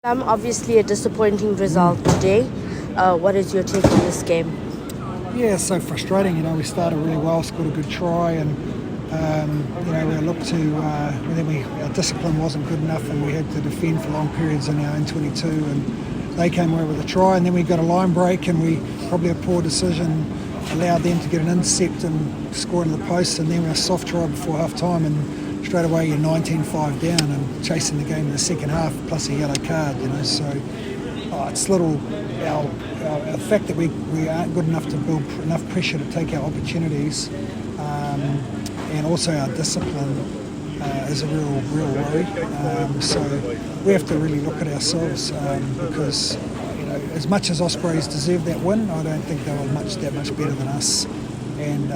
Obviously a disappointing result today. What is your take on this game? Yeah, it's so frustrating. We started really well, scored a good try, and we looked to. Our discipline wasn't good enough, and we had to defend for long periods in our own 22. And they came away with a try, and then we got a line break, and we probably a poor decision allowed them to get an intercept and score in the post, and then we had a soft try before half time, and straight away you're 19-5 down and chasing the game in the second half plus a yellow card. So it's the fact that we aren't good enough to build enough pressure to take our opportunities, and also our discipline is a real worry. So we have to really look at ourselves, because as much as Ospreys deserve that win, I don't think they were that much better than us. And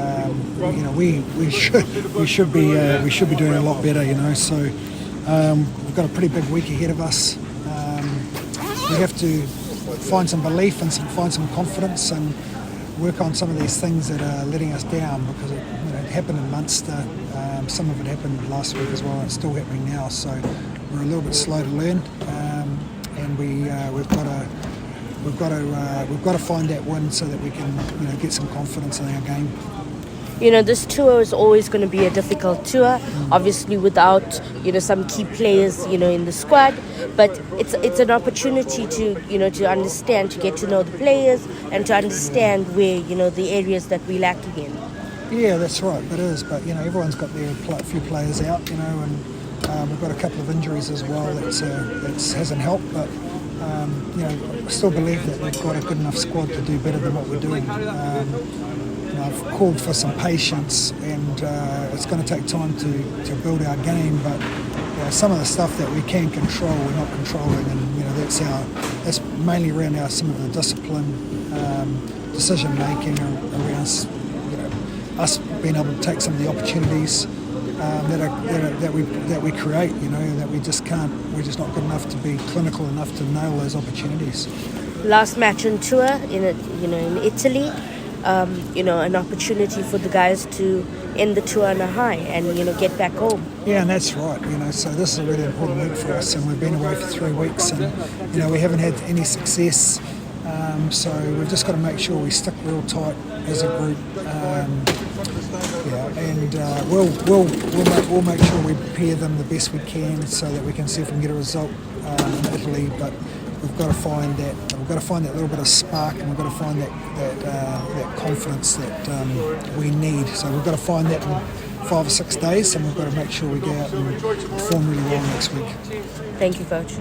we should be doing a lot better. So we've got a pretty big week ahead of us. We have to find some belief and find some confidence and work on some of these things that are letting us down, because it happened in Munster. Some of it happened last week as well, and it's still happening now. So we're a little bit slow to learn, and we've got to find that win so that we can get some confidence in our game. This tour is always going to be a difficult tour, obviously without some key players in the squad, but it's an opportunity to understand, to get to know the players and to understand where the areas that we're lacking in. Yeah, that's right, it is. But everyone's got their few players out, and we've got a couple of injuries as well that hasn't helped. But I still believe that we've got a good enough squad to do better than what we're doing. I've called for some patience, and it's going to take time to build our game. But some of the stuff that we can control, we're not controlling, and that's mainly around some of the discipline, decision making around us being able to take some of the opportunities that we create. That we just can't. We're just not good enough to be clinical enough to nail those opportunities. Last match on tour in Italy. An opportunity for the guys to end the tour on a high and get back home. Yeah, and that's right. So this is a really important week for us, and we've been away for 3 weeks, and we haven't had any success. So we've just got to make sure we stick real tight as a group. We'll make sure we prepare them the best we can so that we can see if we can get a result in Italy. But we've got to find that. We've got to find that little bit of spark, and we've got to find that confidence that we need. So we've got to find that in 5 or 6 days, and we've got to make sure we go out and perform really well next week. Thank you, Coach.